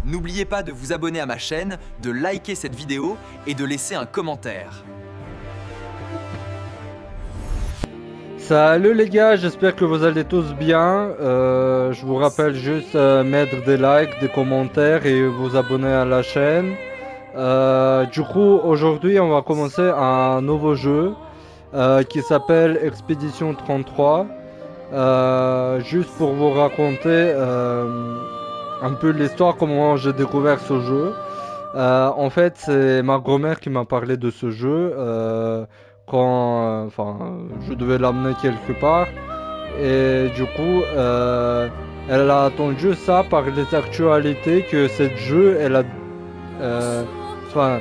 N'oubliez pas de vous abonner à ma chaîne, de liker cette vidéo et de laisser un commentaire. Salut les gars, j'espère que vous allez tous bien. Je vous rappelle juste mettre des likes, des commentaires et vous abonner à la chaîne. Du coup, aujourd'hui, on va commencer un nouveau jeu qui s'appelle Expédition 33. Juste pour vous raconter un peu l'histoire, comment j'ai découvert ce jeu. En fait, c'est ma grand-mère qui m'a parlé de ce jeu quand je devais l'amener quelque part. Et du coup, elle a attendu ça par les actualités que ce jeu, euh, enfin,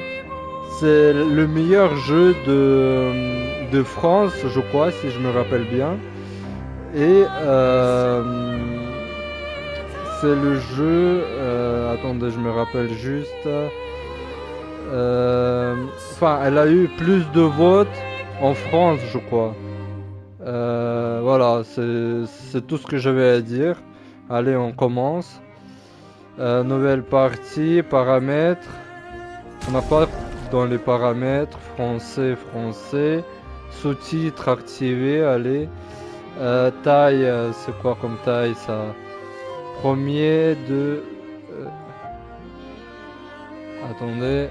c'est le meilleur jeu de France, je crois, si je me rappelle bien. Et c'est le jeu. Attendez, je me rappelle juste. Elle a eu plus de votes en France, je crois. Voilà, c'est tout ce que j'avais à dire. Allez, on commence. Nouvelle partie, paramètres. On n'a pas dans les paramètres. Français. Sous-titres activés, allez. Taille, c'est quoi comme taille ça? Premier de... attendez.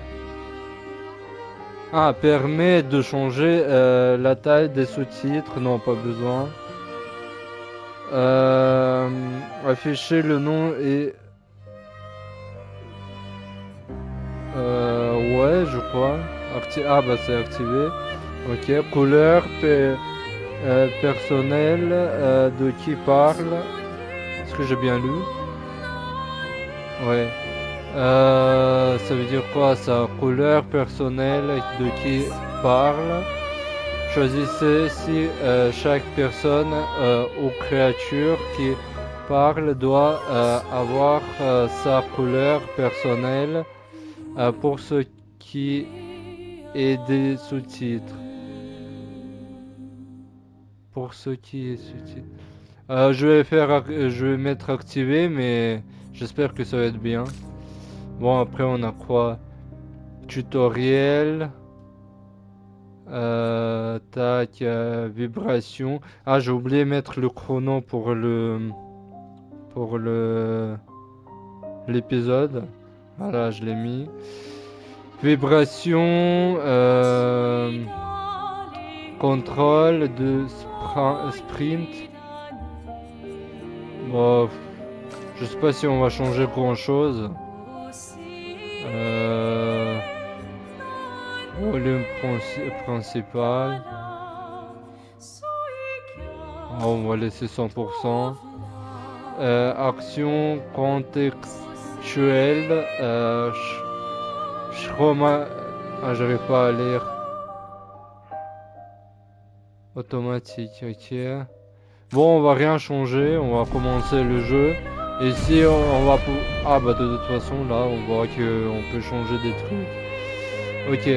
Ah, permet de changer la taille des sous-titres. Non, pas besoin. Afficher le nom et... ouais, je crois. Ah, bah c'est activé. Ok. Couleur, personnel, de qui parle. Est-ce que j'ai bien lu? Ouais. Ça veut dire quoi ça? Couleur personnelle de qui parle. Choisissez si chaque personne ou créature qui parle doit avoir sa couleur personnelle pour ce qui est des sous-titres. Pour ce qui est sous-titres. Je vais mettre activé, mais j'espère que ça va être bien. Bon, après on a quoi? Tutoriel. Tac, vibration. Ah, j'ai oublié de mettre le chrono pour l'épisode. Voilà, je l'ai mis. Vibration. Contrôle de sprint. Bon, je sais pas si on va changer grand chose. Volume principal. On va laisser 100%. Action contextuelle. J'arrive pas à lire. Automatique, ok. Bon, on va rien changer. On va commencer le jeu. Ici, on va... Ah bah de toute façon, là, on voit qu'on peut changer des trucs. Ok.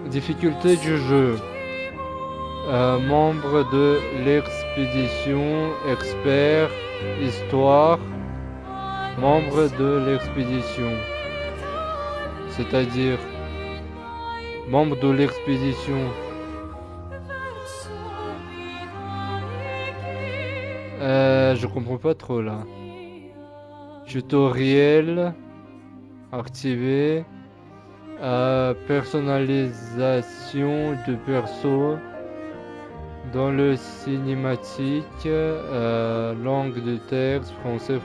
Difficulté du jeu. Membre de l'expédition, expert, histoire. Membre de l'expédition. C'est-à-dire membre de l'expédition. Je comprends pas trop là. Tutoriel activé. Personnalisation de perso dans le cinématique, langue de texte, français.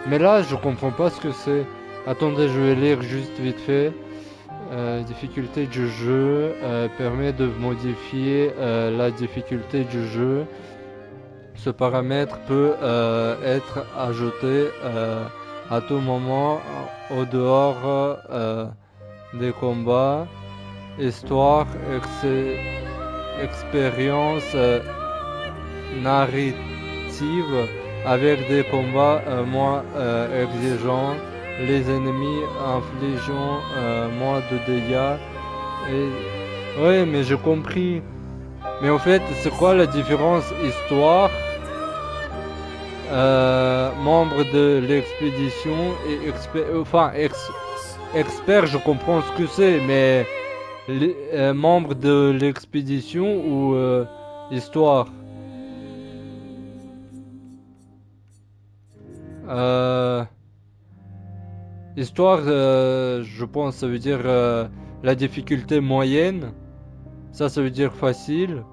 Mais là, je comprends pas ce que c'est. Attendez, je vais lire juste vite fait. Difficulté du jeu permet de modifier la difficulté du jeu. Ce paramètre peut être ajouté à tout moment au dehors des combats, histoire, expérience narrative avec des combats moins exigeants, les ennemis infligeant moins de dégâts. Oui, mais j'ai compris. Mais en fait, c'est quoi la différence histoire Membre de l'expédition et expert, je comprends ce que c'est, mais membre de l'expédition ou histoire. Histoire, je pense, ça veut dire la difficulté moyenne. Ça veut dire facile.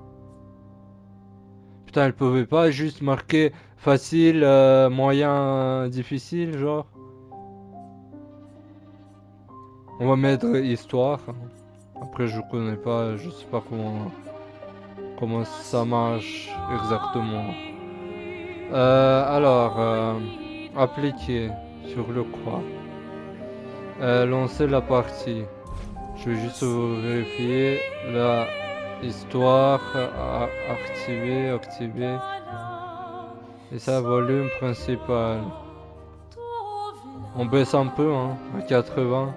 Putain, elle pouvait pas juste marquer facile, moyen, difficile, genre. On va mettre histoire. Après, je connais pas, je sais pas comment ça marche exactement. Alors, appliquer sur le quoi. Lancer la partie. Je vais juste vérifier la histoire. Activer. Et ça, volume principal. On baisse un peu, hein, à 80.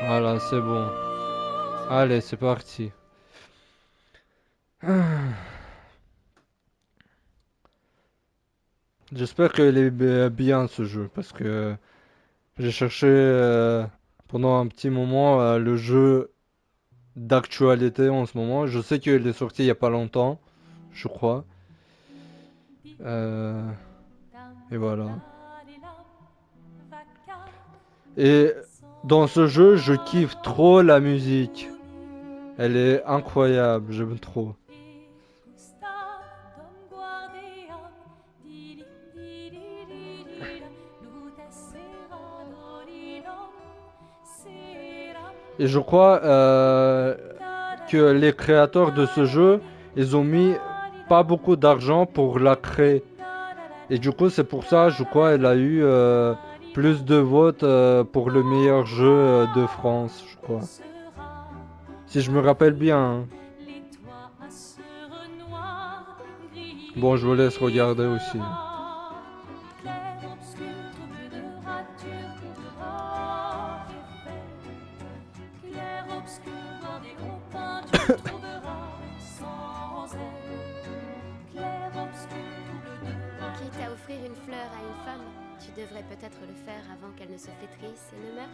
Voilà, c'est bon. Allez, c'est parti. J'espère qu'il est bien ce jeu parce que j'ai cherché pendant un petit moment le jeu d'actualité en ce moment. Je sais qu'il est sorti il y a pas longtemps, je crois. Euh, et voilà. Et dans ce jeu, je kiffe trop la musique. Elle est incroyable, j'aime trop. Et je crois que les créateurs de ce jeu, ils ont mis pas beaucoup d'argent pour la créer. Et du coup, c'est pour ça, je crois, elle a eu plus de votes pour le meilleur jeu de France, je crois. Si je me rappelle bien, hein. Bon, je vous laisse regarder aussi. Quitte à offrir une fleur à une femme, tu devrais peut-être le faire avant qu'elle ne se flétrisse et ne meure.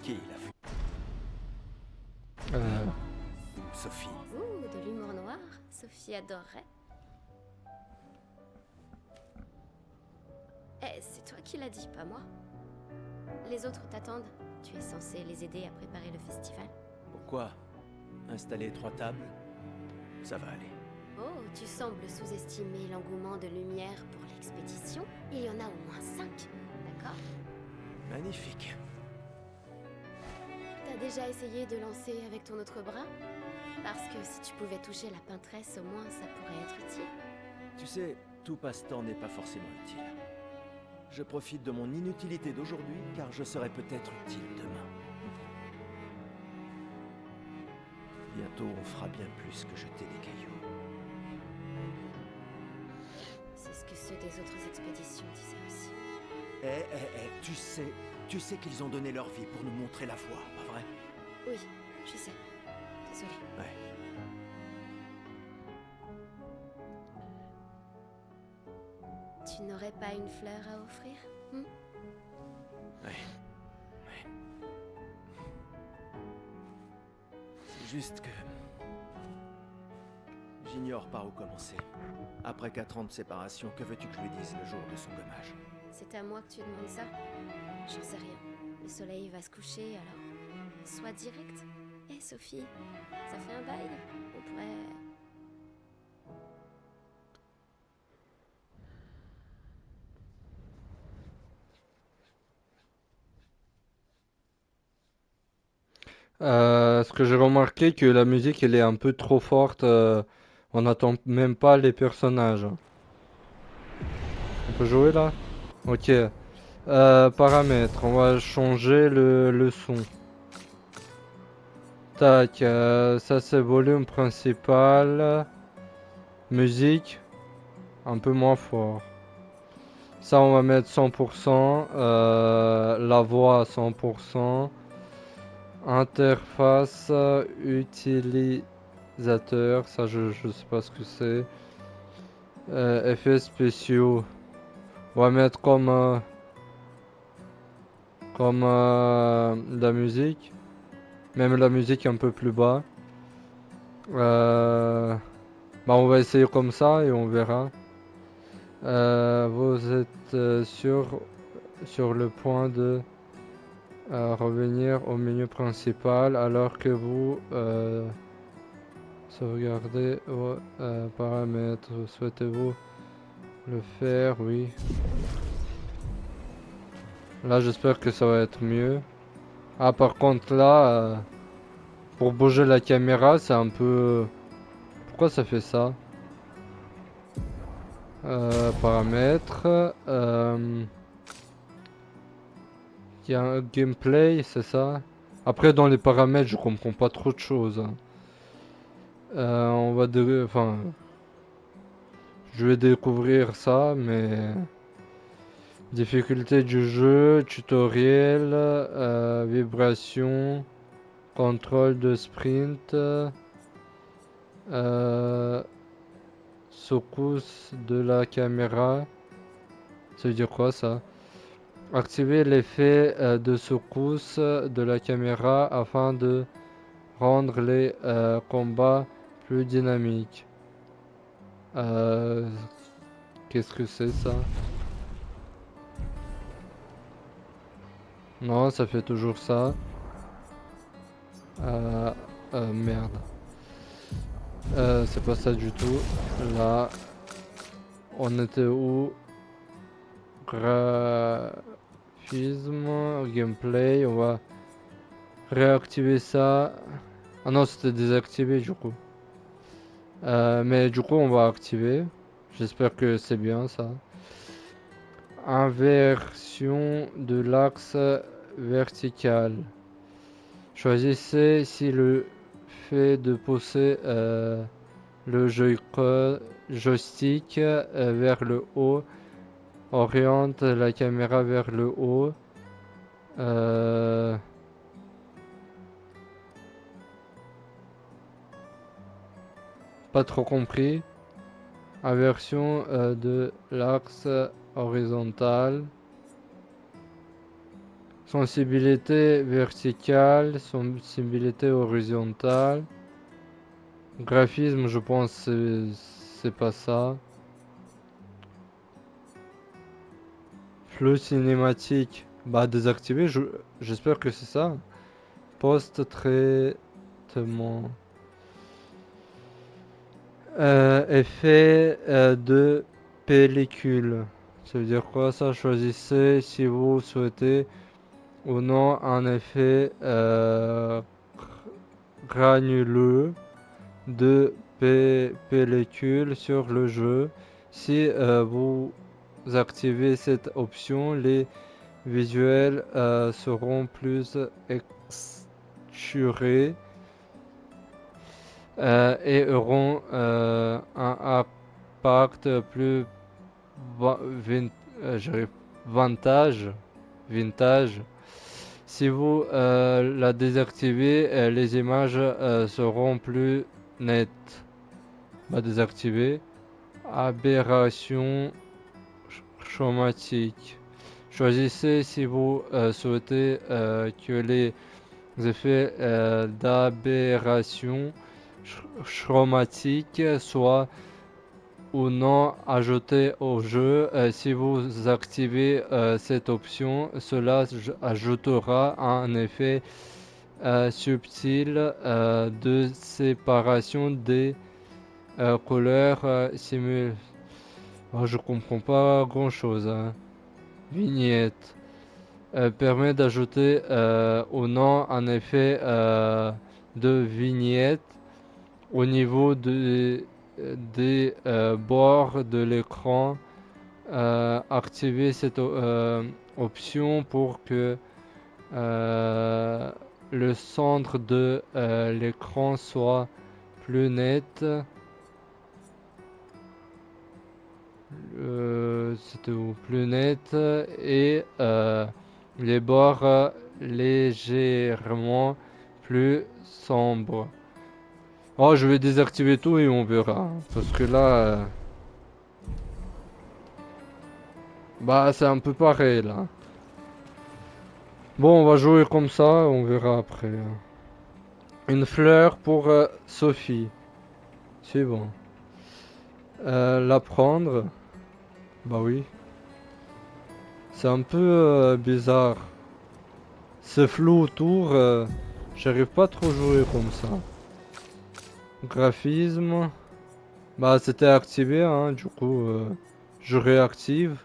Qui l'a fait? Sophie. Ouh, de l'humour noir, Sophie adorerait. Eh, c'est toi qui l'as dit, pas moi. Les autres t'attendent. Tu es censé les aider à préparer le festival. Pourquoi? Installer 3 tables? Ça va aller. Oh, tu sembles sous-estimer l'engouement de lumière pour l'expédition. Il y en a au moins 5, d'accord? Magnifique. T'as déjà essayé de lancer avec ton autre bras? Parce que si tu pouvais toucher la peintresse, au moins ça pourrait être utile. Tu sais, tout passe-temps n'est pas forcément utile. Je profite de mon inutilité d'aujourd'hui car je serai peut-être utile demain. Bientôt on fera bien plus que jeter des cailloux. C'est ce que ceux des autres expéditions disaient aussi. Tu sais qu'ils ont donné leur vie pour nous montrer la voie, pas vrai? Oui, je sais. Désolée. Ouais. Tu n'aurais pas une fleur à offrir? Ouais. C'est juste que... j'ignore par où commencer. Après 4 ans de séparation, que veux-tu que je lui dise le jour de son gommage? C'est à moi que tu demandes ça? J'en sais rien. Le soleil va se coucher, alors... Sois direct. Eh, Sophie, ça fait un bail. On pourrait... Ce que j'ai remarqué, que la musique, elle est un peu trop forte. On n'entend même pas les personnages. On peut jouer là? Ok. Paramètres, on va changer le son. Tac, ça c'est volume principal. Musique, un peu moins fort. Ça on va mettre 100%. La voix à 100%. Interface utilisateur, ça je sais pas ce que c'est. Effets spéciaux. On va mettre comme la musique. Même la musique un peu plus bas. Bah on va essayer comme ça et on verra. Vous êtes sur le point de revenir au menu principal alors que vous sauvegardez vos paramètres. Souhaitez-vous le faire? Oui. Là j'espère que ça va être mieux. Ah par contre là, pour bouger la caméra c'est un peu... Pourquoi ça fait ça? Paramètres. Il y a un gameplay, c'est ça? Après dans les paramètres je comprends pas trop de choses, hein. On va enfin, je vais découvrir ça, mais difficulté du jeu, tutoriel, vibration, contrôle de sprint, secousse de la caméra. Ça veut dire quoi ça? Activer l'effet de secousse de la caméra afin de rendre les combats plus dynamiques. Qu'est-ce que c'est ça? Non, ça fait toujours ça. Merde. C'est pas ça du tout. Là, on était où? Graphisme, gameplay. On va réactiver ça. Ah non, c'était désactivé du coup. Mais du coup, on va activer. J'espère que c'est bien ça. Inversion de l'axe vertical. Choisissez si le fait de pousser le joystick vers le haut oriente la caméra vers le haut. Pas trop compris. Inversion de l'axe horizontal. Sensibilité verticale, sensibilité horizontale. Graphisme, je pense c'est pas ça. Flux cinématique, bah désactivé, j'espère que c'est ça. Post-traitement. Effet de pellicule. Ça veut dire quoi ça? Choisissez si vous souhaitez ou non un effet granuleux de pellicule sur le jeu. Si vous activez cette option, les visuels seront plus texturés et auront un impact plus vintage. Si vous la désactivez, les images seront plus nettes. Bah, désactiver. Aberration chromatique. Choisissez si vous souhaitez que les effets d'aberration chromatique soient ou non ajoutés au jeu. Si vous activez cette option, cela ajoutera un effet subtil de séparation des couleurs simultanées. Oh, je comprends pas grand chose, hein. Vignette permet d'ajouter ou non un effet de vignette au niveau des bords de l'écran. Activez cette option pour que le centre de l'écran soit plus net. C'était plus net et les bords légèrement plus sombres. Oh, je vais désactiver tout et on verra. Parce que là, Bah, c'est un peu pareil là. Bon, on va jouer comme ça, on verra après. Une fleur pour Sophie. C'est bon. La prendre. Bah oui. C'est un peu bizarre. C'est flou autour. J'arrive pas trop à jouer comme ça. Graphisme. Bah c'était activé, hein, du coup je réactive.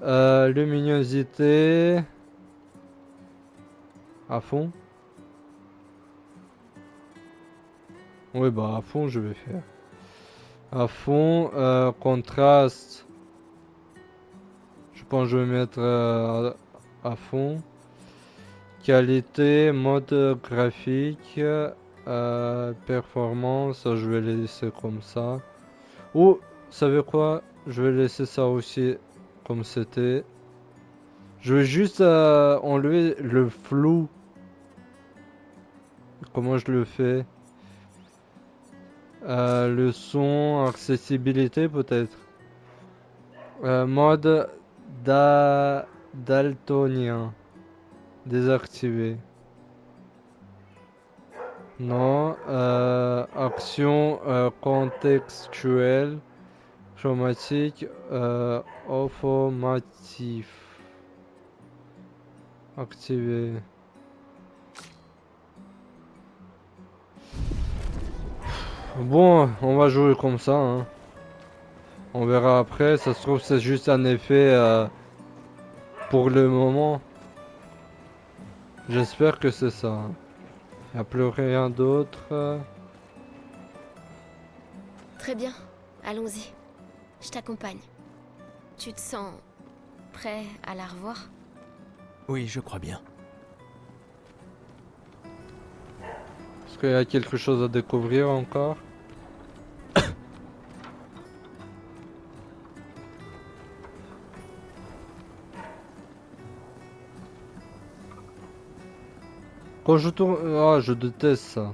Luminosité. À fond. Oui bah à fond je vais faire. À fond. Contraste. Je pense que je vais mettre à fond. Qualité, mode graphique, performance, je vais les laisser comme ça. Ou, vous savez quoi? Je vais laisser ça aussi comme c'était. Je vais juste enlever le flou. Comment je le fais? Le son, accessibilité peut-être. Mode daltonien. Désactivé. Non. Action contextuelle. Chromatique. Informatif. Activé. Bon, on va jouer comme ça, hein. On verra après. Ça se trouve, c'est juste un effet pour le moment. J'espère que c'est ça. Il n'y a plus rien d'autre. Très bien, allons-y. Je t'accompagne. Tu te sens prêt à la revoir? Oui, je crois bien. Est-ce qu'il y a quelque chose à découvrir encore? Quand je tourne... Ah, je déteste ça.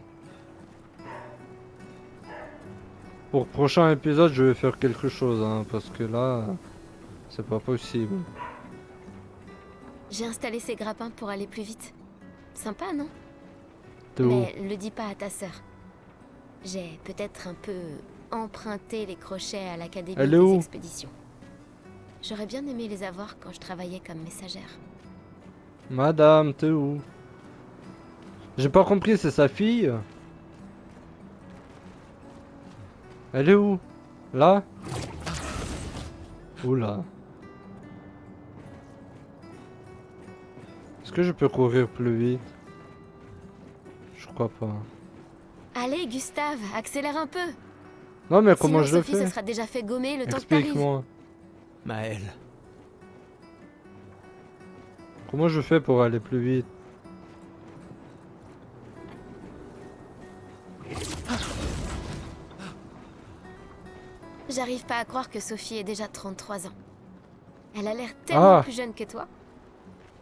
Pour le prochain épisode, je vais faire quelque chose, hein, parce que là, c'est pas possible. J'ai installé ces grappins pour aller plus vite. Sympa, non? T'es où? Mais le dis pas à ta sœur. J'ai peut-être un peu emprunté les crochets à l'Académie Elle est des où? expéditions. J'aurais bien aimé les avoir quand je travaillais comme messagère. Madame, t'es où? J'ai pas compris, c'est sa fille? Elle est où? Là? Oula. Est-ce que je peux courir plus vite? Je crois pas. Allez, Gustave, accélère un peu. Non mais comment Sinon, je le Sophie se fais? sera déjà fait gommer le temps que t'arrives. Explique-moi. Maël, Comment je fais pour aller plus vite? J'arrive pas à croire que Sophie ait déjà 33 ans. Elle a l'air tellement Ah, plus jeune que toi.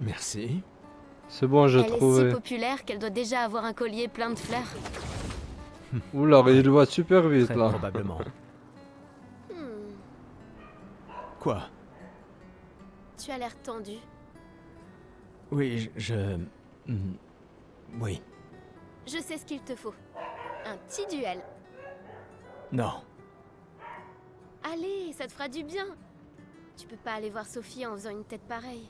merci. c'est bon, j'ai Elle est si trouvé. populaire qu'elle doit déjà avoir un collier plein de fleurs. Oula, il va super vite Très là. probablement. Hmm, Quoi? tu as l'air tendu. Oui, Hmm, Oui. Je sais ce qu'il te faut. Un petit duel. Non. Allez, ça te fera du bien. Tu peux pas aller voir Sophie en faisant une tête pareille.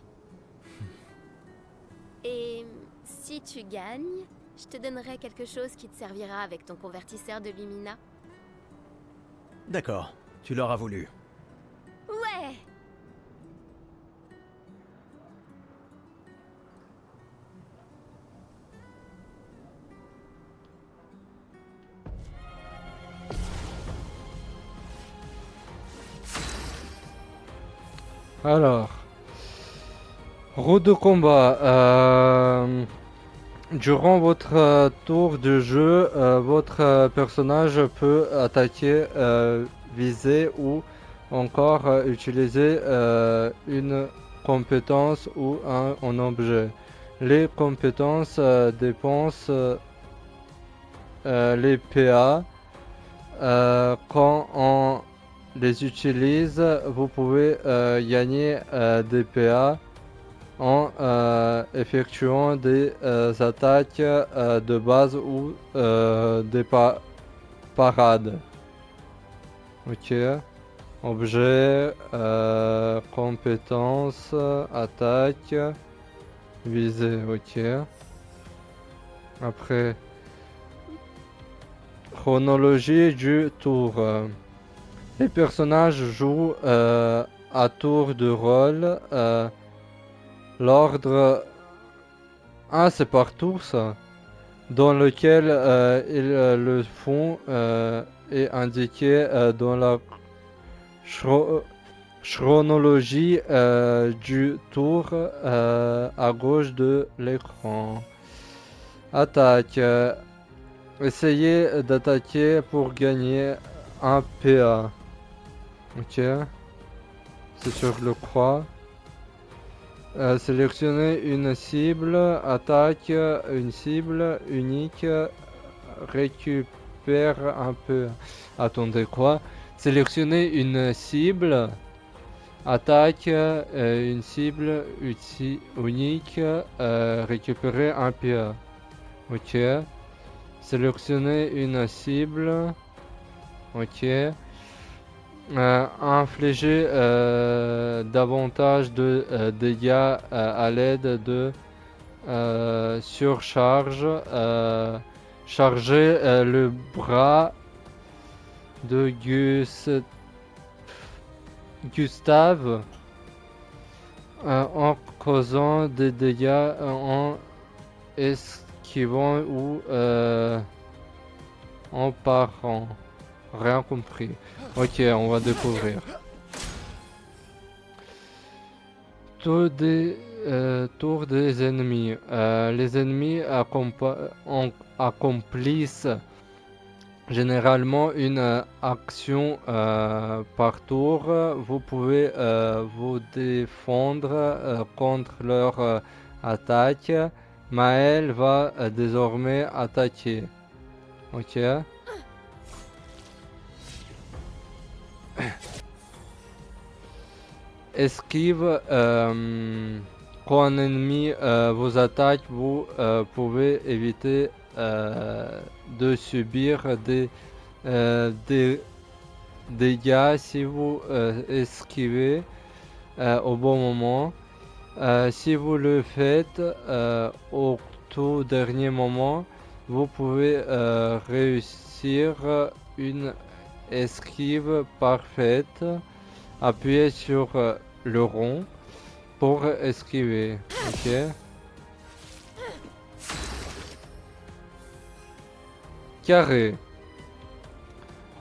Et si tu gagnes, je te donnerai quelque chose qui te servira avec ton convertisseur de Lumina. D'accord, tu l'auras voulu. Ouais! Alors, route de combat. Durant votre tour de jeu, votre personnage peut attaquer, viser ou encore utiliser une compétence ou un objet. Les compétences dépensent les PA quand on les utilise, vous pouvez gagner des PA en effectuant des attaques de base ou des parades. Ok. Objet, compétences, attaque, visée. Ok. Après, chronologie du tour. Les personnages jouent à tour de rôle. L'ordre. Ah, c'est par tour ça. Dans lequel ils le font est indiqué dans la chronologie du tour à gauche de l'écran. Attaque. Essayez d'attaquer pour gagner un PA. Ok. C'est sur le croix. Sélectionnez une cible, attaque une cible unique, récupère un peu. Attendez quoi? Sélectionnez une cible, attaque une cible unique, récupérer un PA. Ok. Sélectionnez une cible. Ok. Infliger davantage de dégâts à l'aide de surcharge. Charger le bras de Gustave en causant des dégâts en esquivant ou en parant. Rien compris. Ok, on va découvrir. Tour des ennemis. Les ennemis accomplissent généralement une action par tour. Vous pouvez vous défendre contre leur attaque. Maël va désormais attaquer. Ok. Esquive. Quand un ennemi vous attaque, vous pouvez éviter de subir des dégâts si vous esquivez au bon moment. Si vous le faites au tout dernier moment, vous pouvez réussir une esquive parfaite. Appuyez sur le rond pour esquiver. Ok. Carré.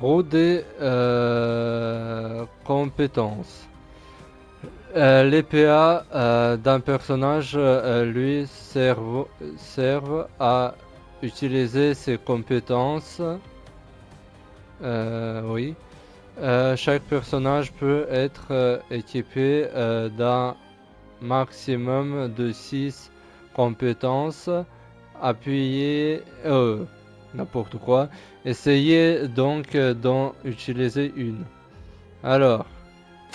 Roue des compétences. Les PA d'un personnage lui servent à utiliser ses compétences. Oui. Chaque personnage peut être équipé d'un maximum de 6 compétences. Appuyez... n'importe quoi. Essayez donc d'en utiliser une. Alors,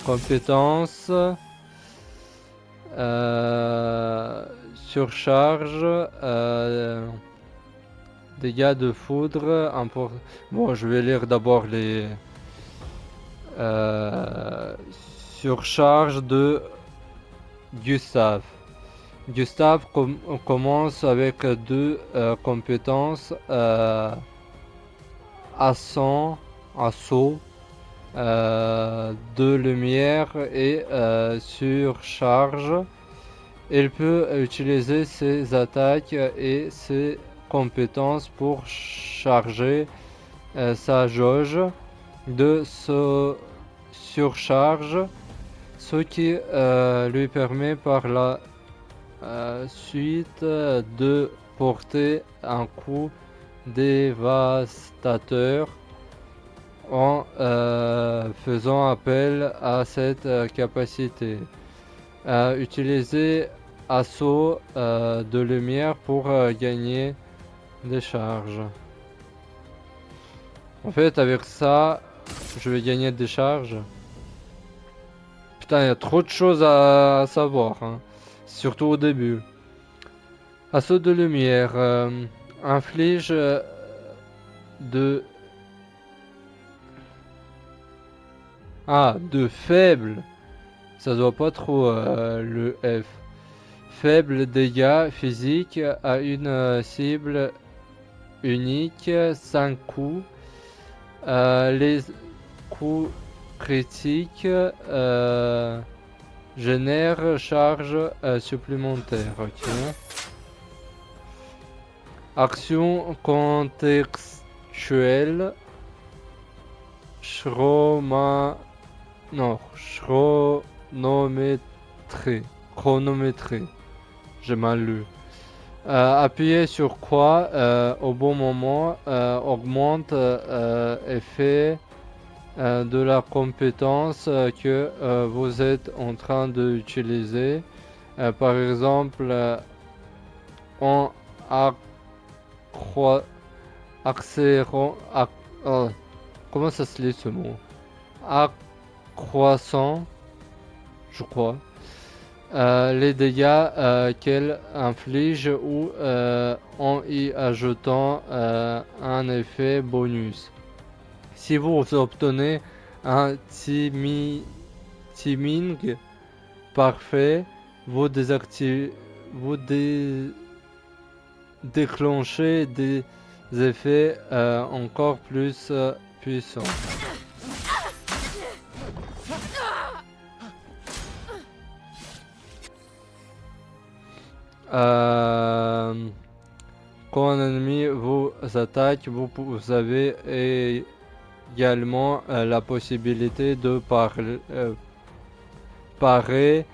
compétences... surcharge... dégâts de foudre... Bon, je vais lire d'abord les... surcharge de Gustave. Gustave commence avec 2 compétences assaut, de lumière et surcharge. Il peut utiliser ses attaques et ses compétences pour charger sa jauge de surcharge, ce qui lui permet par la suite de porter un coup dévastateur en faisant appel à cette capacité. Utiliser assaut de lumière pour gagner des charges. En fait, avec ça, je vais gagner des charges. Putain, il y a trop de choses à savoir, hein. Surtout au début. Assaut de lumière inflige de... Ah, de faible. Ça doit pas trop le F. Faible dégâts physiques à une cible unique, 5 coups. Les coups critiques génèrent charge supplémentaire. Ok. Action contextuelle. Chronométrie. J'ai mal lu. Appuyer sur quoi au bon moment augmente effet de la compétence que vous êtes en train d'utiliser. Par exemple, en accélérant, comment ça se lit ce mot? Accroissant, je crois. Les dégâts qu'elle inflige ou en y ajoutant un effet bonus. Si vous obtenez un timing parfait, vous déclenchez des effets encore plus puissants. Quand un ennemi vous attaque, vous avez également la possibilité de parer.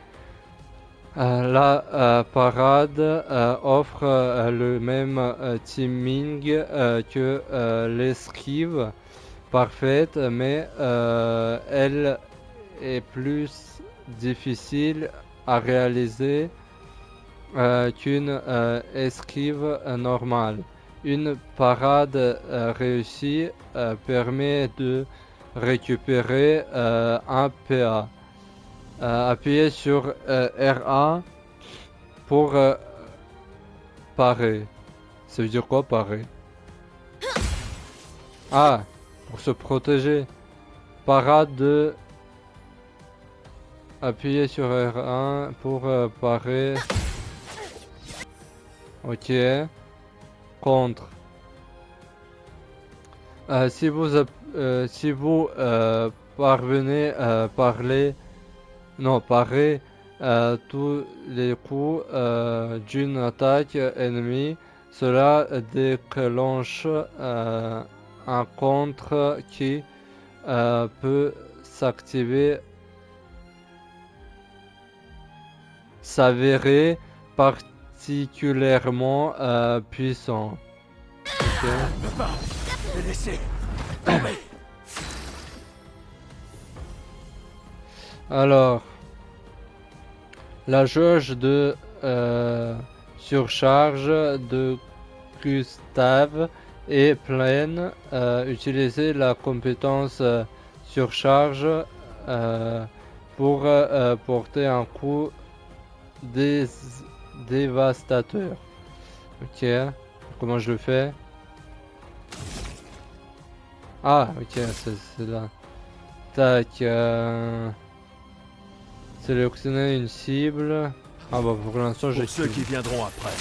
La parade offre le même timing que l'esquive parfaite, mais elle est plus difficile à réaliser qu'une esquive normale. Une parade réussie permet de récupérer un PA. Appuyez sur RA pour parer. Ça veut dire quoi parer? Ah, pour se protéger. Parade de... Appuyez sur R1 pour parer. Ok. Contre. Si vous parvenez à parer tous les coups d'une attaque ennemie, cela déclenche un contre qui peut s'avérer particulièrement puissant. Okay. Alors, la jauge de surcharge de Gustave est pleine. Utilisez la compétence surcharge pour porter un coup dévastateur. Ok, comment je le fais? Ah, ok, c'est là. Tac. Sélectionner une cible. Ah bah pour l'instant j'ai... Pour ceux qui viendront après.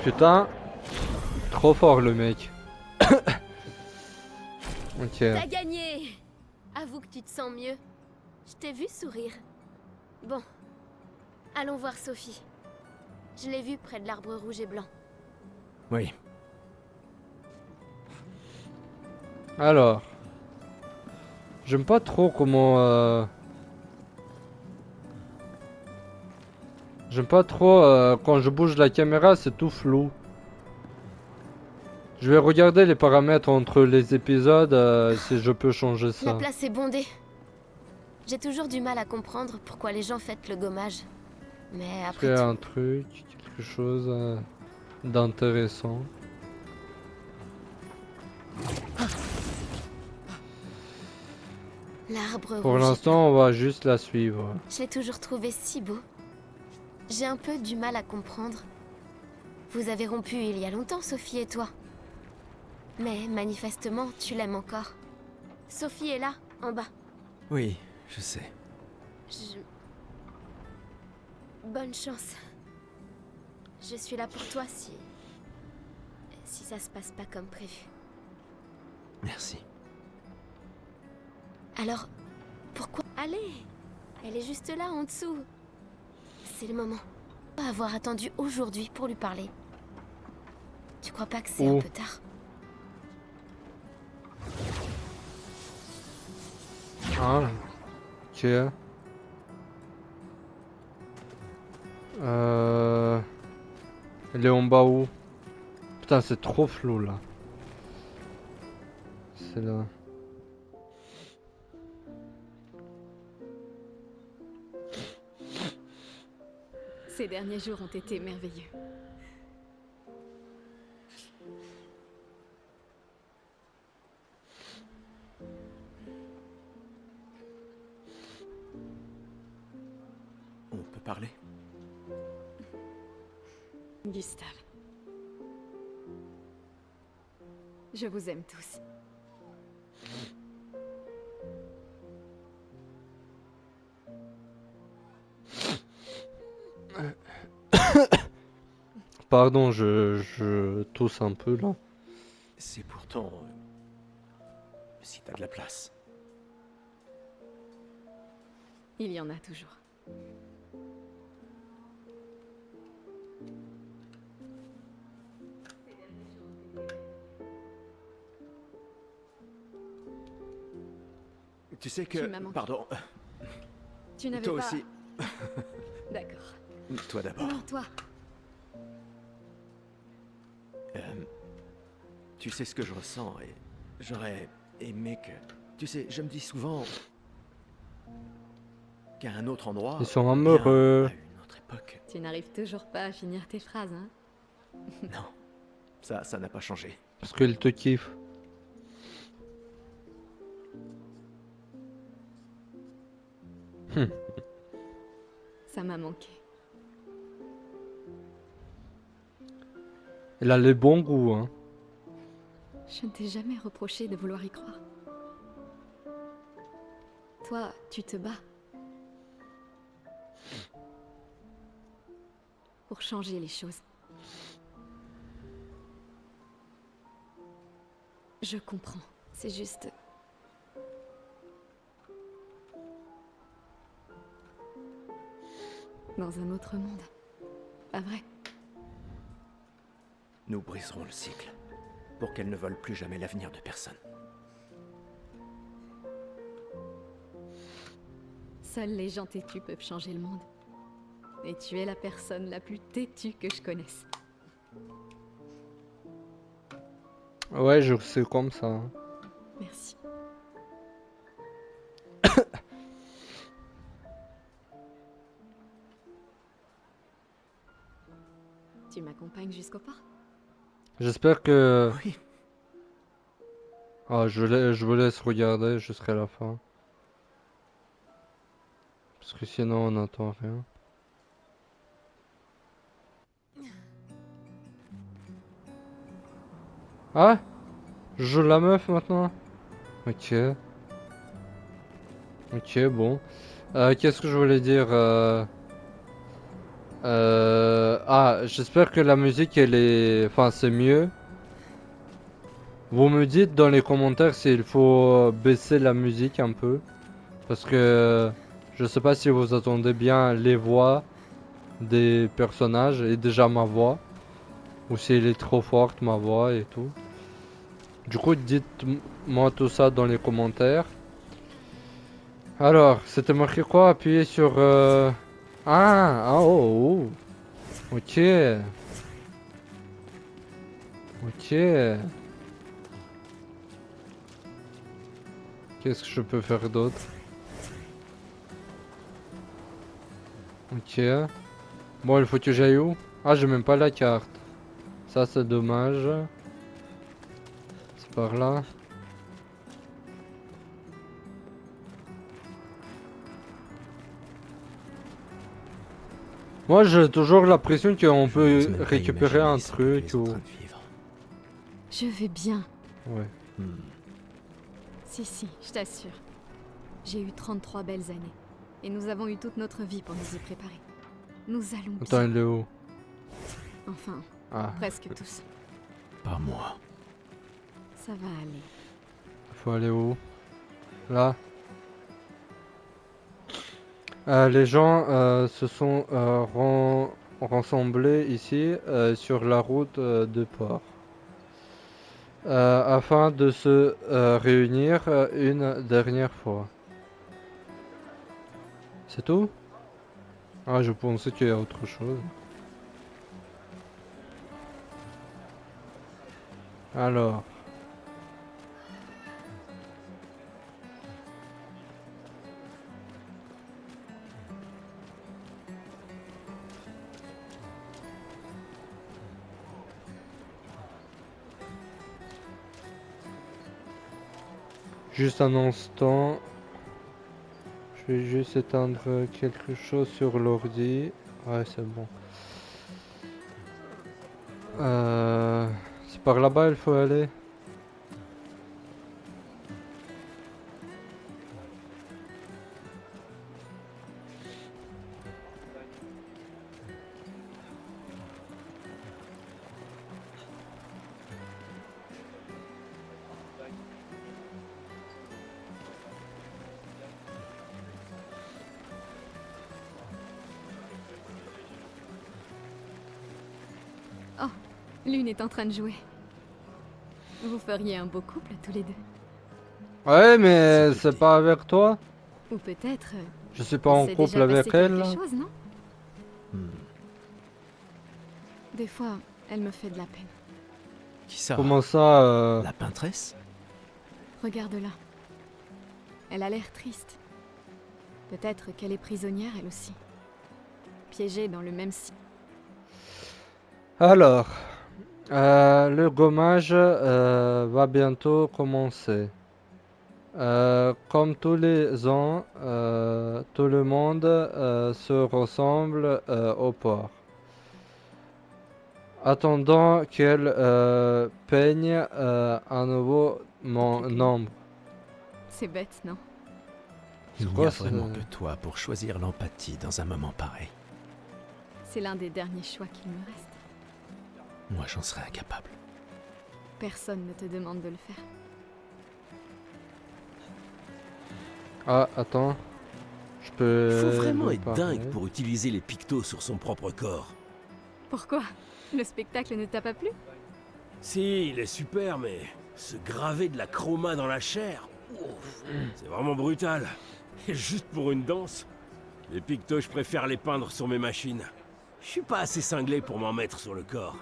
Putain. Trop fort le mec. Ok. T'as gagné! Avoue que tu te sens mieux. Je t'ai vu sourire. Bon. Allons voir Sophie. Je l'ai vue près de l'arbre rouge et blanc. Oui. Alors. J'aime pas trop comment... J'aime pas trop quand je bouge la caméra, c'est tout flou. Je vais regarder les paramètres entre les épisodes si je peux changer ça. La place est bondée. J'ai toujours du mal à comprendre pourquoi les gens fêtent le gommage. Mais après Faire tout... un truc, quelque chose d'intéressant. L'arbre Pour rouge. l'instant, on va juste la suivre. Je l'ai toujours trouvé si beau. J'ai un peu du mal à comprendre. Vous avez rompu il y a longtemps, Sophie et toi. Mais manifestement, tu l'aimes encore. Sophie est là, en bas. Oui, je sais. Bonne chance. Je suis là pour toi si ça se passe pas comme prévu. Merci. Alors, pourquoi... Allez, elle est juste là, en dessous. C'est le moment. Pas avoir attendu aujourd'hui pour lui parler. Tu crois pas que c'est un peu tard? Ah, ok. Elle est en bas où? Putain, c'est trop flou là. C'est là. Ces derniers jours ont été merveilleux. On peut parler? Gustave. Je vous aime tous. Pardon, je tousse un peu là. C'est pourtant... si t'as de la place. Il y en a toujours. Tu sais que... Tu m'as manqué. Pardon. Tu n'avais Toi pas... aussi. D'accord. Toi d'abord. Non, toi. Tu sais ce que je ressens et j'aurais aimé que... Tu sais, je me dis souvent qu'à un autre endroit... Ils sont bien amoureux. à une autre époque. Tu n'arrives toujours pas à finir tes phrases, hein? Non, ça n'a pas changé. Parce qu'il te kiffe. Ça m'a manqué. Elle a les bons goûts, hein. Je ne t'ai jamais reproché de vouloir y croire. Toi, tu te bats. Pour changer les choses. Je comprends. C'est juste... dans un autre monde. Pas vrai? Nous briserons le cycle pour qu'elle ne vole plus jamais l'avenir de personne. Seuls les gens têtus peuvent changer le monde. Et tu es la personne la plus têtue que je connaisse. Ouais, je sais comme ça, hein. Merci. Tu m'accompagnes jusqu'au port? J'espère que... Oui, Ah, je vous laisse regarder jusqu'à la fin. Parce que sinon on n'entend rien. Ah? Je joue la meuf maintenant? Ok. Ok, bon. Qu'est-ce que je voulais dire? Ah, j'espère que la musique elle est... Enfin, c'est mieux. Vous me dites dans les commentaires s'il faut baisser la musique un peu. Parce que je sais pas si vous attendez bien les voix des personnages et déjà ma voix. Ou si elle est trop forte ma voix et tout. Du coup, dites-moi tout ça dans les commentaires. Alors, c'était marqué quoi? Appuyer sur... oh. Ok. Ok. Qu'est-ce que je peux faire d'autre? Ok. Bon, il faut que j'aille où? Ah, j'ai même pas la carte. Ça, c'est dommage. C'est par là. Moi, j'ai toujours l'impression qu'on Je peut n'ose même pas récupérer imaginer un ce que tu es truc en ou... train de vivre. Je vais bien. Ouais. Si, je t'assure. J'ai eu 33 belles années. Et nous avons eu toute notre vie pour nous y préparer. Nous allons Attends, bien. il est où? Enfin, Ah, presque tous. Pas moi. Ça va aller. faut aller où? Là. Les gens se sont rassemblés ici sur la route de port afin de se réunir une dernière fois. C'est tout? Ah, je pensais qu'il y a autre chose. Alors. Juste un instant. Je vais juste éteindre quelque chose sur l'ordi. Ouais, c'est bon. C'est par là-bas il faut aller. Lune est en train de jouer. Vous feriez un beau couple tous les deux. Ouais, mais S'il te c'est plaît. pas avec toi. Ou peut-être... Je suis pas en c'est couple déjà passé avec elle. quelque Là. chose, non? Hmm. Des fois, elle me fait de la peine. Qui ça? Comment ça La peintresse? Regarde-la. Elle a l'air triste. Peut-être qu'elle est prisonnière, elle aussi. Piégée dans le même cycle. Alors, le gommage va bientôt commencer. Comme tous les ans, tout le monde se ressemble au port. Attendant qu'elle peigne un nouveau nombre. C'est bête, non? Il n'y quoi, a vraiment ce- que toi pour choisir l'empathie dans un moment pareil. C'est l'un des derniers choix qu'il me reste. Moi, j'en serais incapable. Personne ne te demande de le faire. Ah, attends. Je Il peux. faut vraiment lui être parler. dingue pour utiliser les pictos sur son propre corps. Pourquoi? Le spectacle ne t'a pas plu? Si, il est super, mais se graver de la chroma dans la chair, ouf, c'est vraiment brutal. Et juste pour une danse, les pictos, je préfère les peindre sur mes machines. Je suis pas assez cinglé pour m'en mettre sur le corps.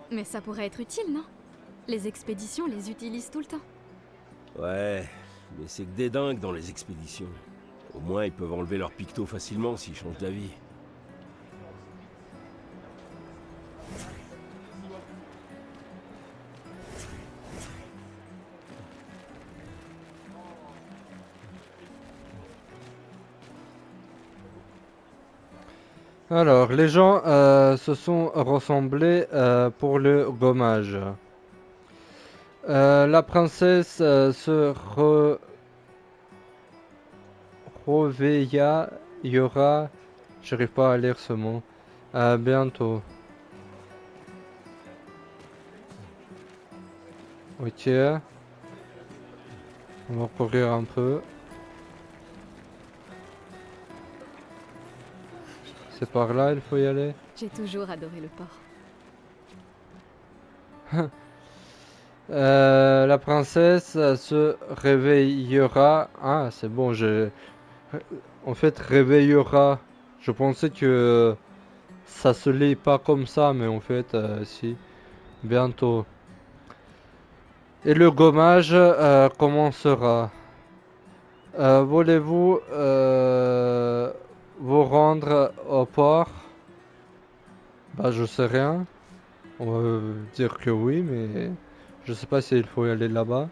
Mais ça pourrait être utile, non? Les expéditions les utilisent tout le temps. Ouais, mais c'est que des dingues dans les expéditions. Au moins, ils peuvent enlever leurs pictos facilement s'ils changent d'avis. Alors, les gens se sont rassemblés pour le gommage. La princesse réveilla, y aura, j'arrive pas à lire ce mot, bientôt. Ok. On va courir un peu. C'est par là, il faut y aller. J'ai toujours adoré le port. La princesse se réveillera. Ah, c'est bon, en fait, réveillera. Je pensais que ça se lit pas comme ça, mais en fait, si. Bientôt. Et le gommage commencera. Voulez-vous vous rendre au port? Bah, je sais rien. On va dire que oui, mais je sais pas s'il faut y aller là-bas.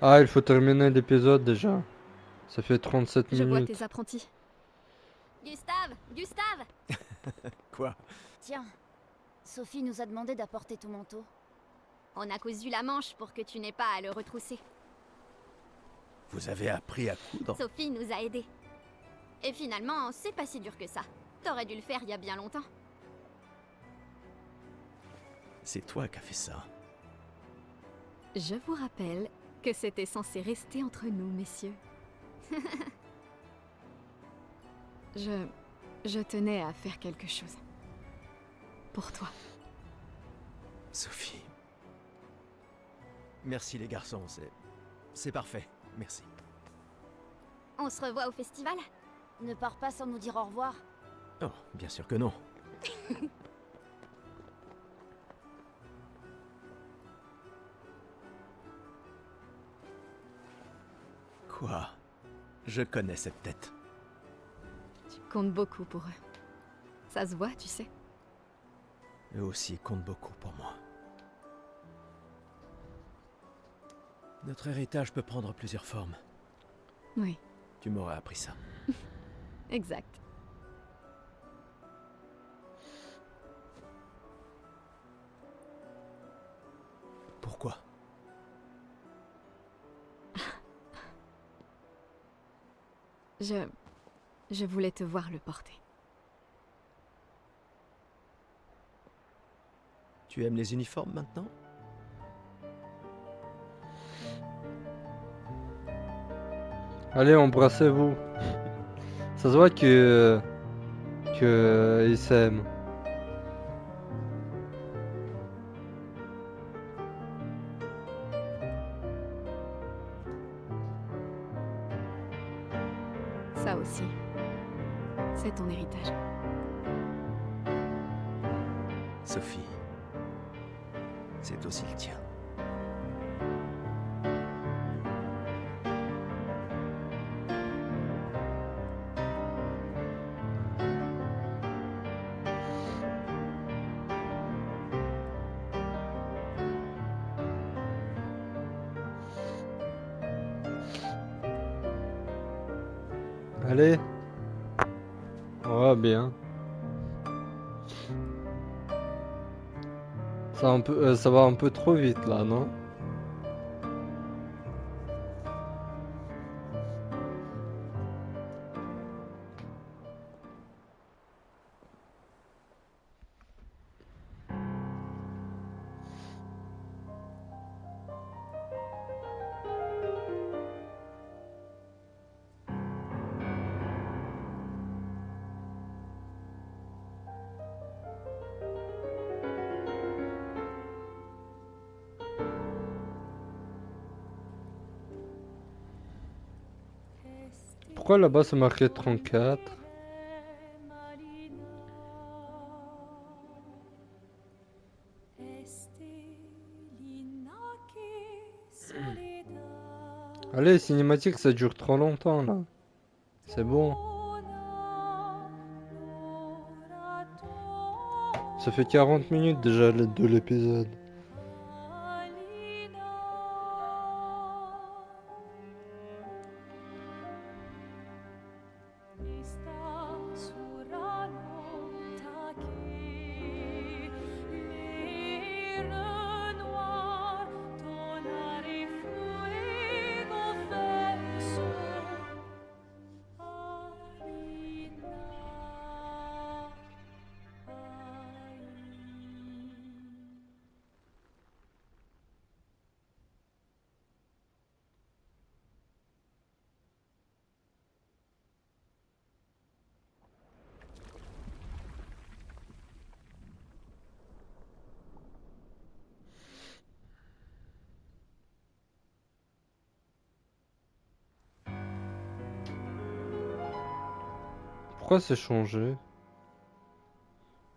Ah, il faut terminer l'épisode déjà. Ça fait 37 Je vois minutes. tes apprentis. Gustave! Gustave! Quoi? Tiens, Sophie nous a demandé d'apporter ton manteau. On a cousu la manche pour que tu n'aies pas à le retrousser. Vous avez appris à coudre? Sophie nous a aidés. Et finalement, c'est pas si dur que ça. T'aurais dû le faire il y a bien longtemps. C'est toi qui as fait ça. Je vous rappelle que c'était censé rester entre nous, messieurs. Je tenais à faire quelque chose. Pour toi. Sophie. Merci les garçons, c'est parfait. Merci. On se revoit au festival? Ne pars pas sans nous dire au revoir. Oh, bien sûr que non. Quoi? Je connais cette tête. Tu comptes beaucoup pour eux. Ça se voit, tu sais. Eux aussi comptent beaucoup pour moi. Notre héritage peut prendre plusieurs formes. Oui, Tu m'aurais appris ça. exact. Pourquoi? Je voulais te voir le porter. Tu aimes les uniformes maintenant? Allez, embrassez-vous. Ça se voit que ils s'aiment. Ça aussi. C'est ton héritage. Sophie. C'est aussi le tien. Allez. Ouais, bien. Ça va un peu trop vite là, non? Pourquoi là-bas c'est marqué 34? Allez, cinématique, ça dure trop longtemps là. C'est bon. Ça fait 40 minutes déjà de l'épisode. Pourquoi c'est changé?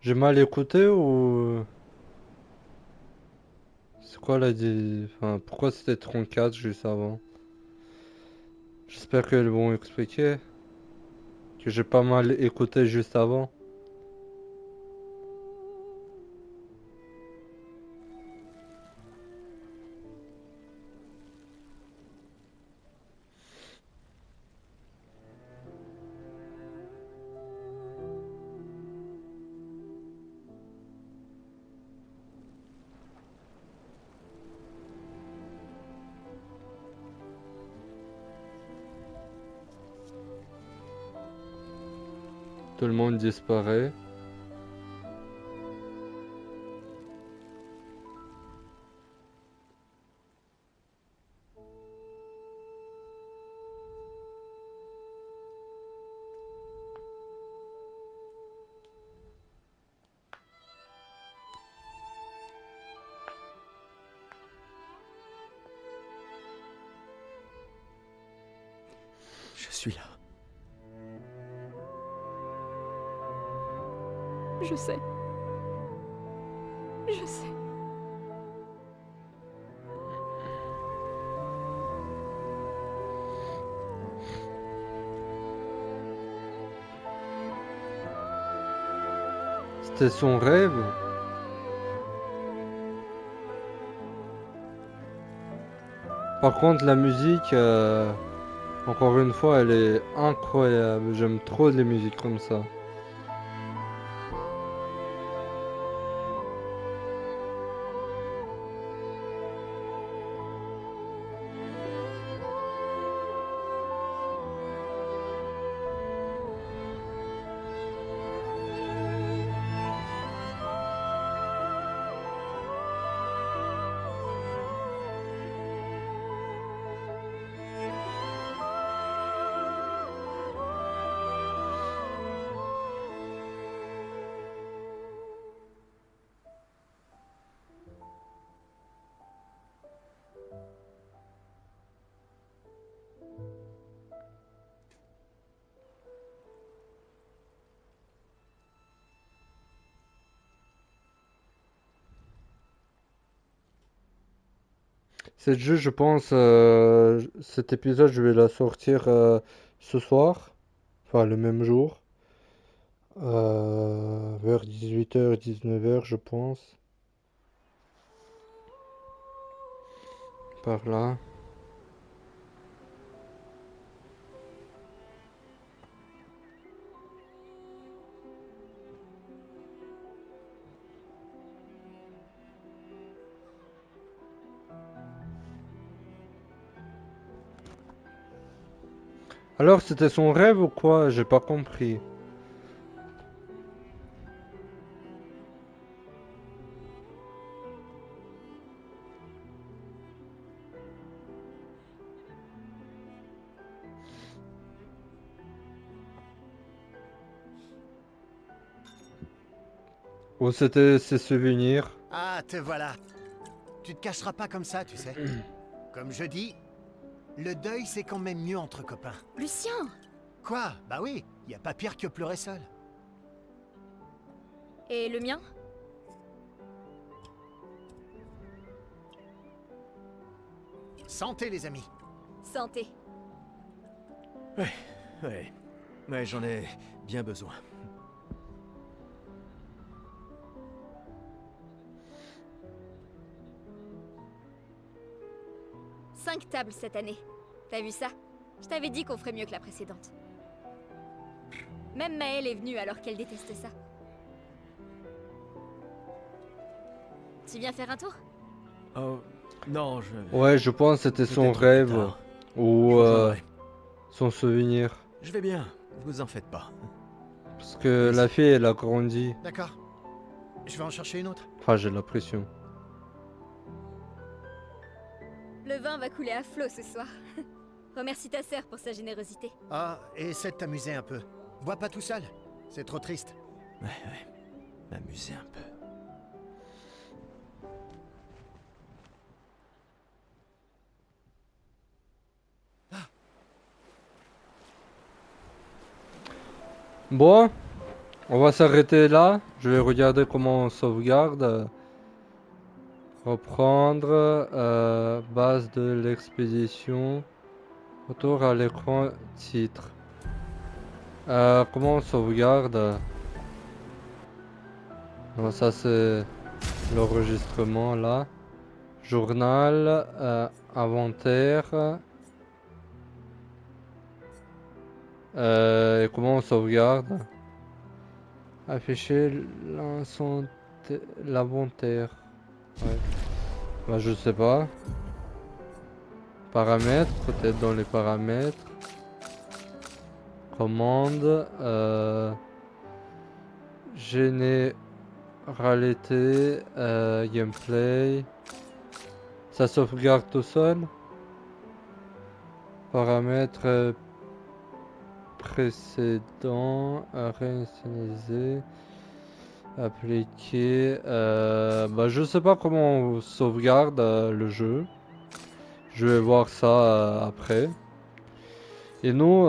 J'ai mal écouté ou... C'est quoi Enfin, pourquoi c'était 34 juste avant? J'espère qu'elles vont expliquer. Que j'ai pas mal écouté juste avant. Tout le monde disparaît. Je suis là. Je sais. Je sais. C'était son rêve. Par contre, la musique, encore une fois, elle est incroyable. J'aime trop les musiques comme ça. Cette jeu, je pense, cet épisode, je vais la sortir ce soir, enfin le même jour, vers 18h, 19h, je pense, par là. Alors, c'était son rêve ou quoi? J'ai pas compris. Ou c'était ses souvenirs? Ah, te voilà. Tu te cacheras pas comme ça, tu sais. Comme je dis, le deuil c'est quand même mieux entre copains. Lucien! Quoi? Bah oui, y a pas pire que pleurer seul. Et le mien? Santé les amis. Santé. Ouais, j'en ai bien besoin. Cinq tables cette année. T'as vu ça? Je t'avais dit qu'on ferait mieux que la précédente. Même Maëlle est venue alors qu'elle déteste ça. Tu viens faire un tour? Oh, non, Ouais, je pense que c'était son peut-être plus rêve tard. ou Je vous rejoindrai. son souvenir. Je vais bien, vous en faites pas. Parce que la fille, elle a grandi. D'accord. Je vais en chercher une autre. Enfin, j'ai l'impression. Le vin va couler à flot ce soir. Remercie ta sœur pour sa générosité. Ah, et essaie de t'amuser un peu. Bois pas tout seul. C'est trop triste. Ouais. M'amuser un peu. Bon, on va s'arrêter là. Je vais regarder comment on sauvegarde. Reprendre. Base de l'expédition. Retour à l'écran titre. Comment on sauvegarde? Non, ça c'est l'enregistrement là. Journal. Inventaire. Et comment on sauvegarde? Afficher l'inventaire. Ouais. Bah, je sais pas. Paramètres, peut-être dans les paramètres. Commande. Généralité, gameplay. Ça sauvegarde tout seul. Paramètres précédents, réinitialiser, appliquer. Bah, je sais pas comment on sauvegarde le jeu. Je vais voir ça après. Et nous,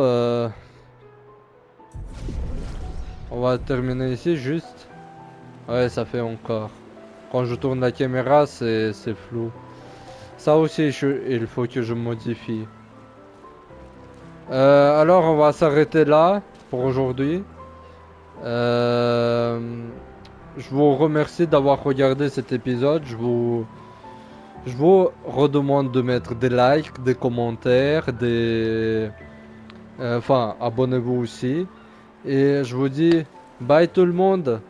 on va terminer ici juste. Ouais, ça fait encore. Quand je tourne la caméra, c'est flou. Ça aussi, il faut que je modifie. Alors, on va s'arrêter là pour aujourd'hui. Je vous remercie d'avoir regardé cet épisode. Je vous redemande de mettre des likes, des commentaires, enfin, abonnez-vous aussi. Et je vous dis bye tout le monde.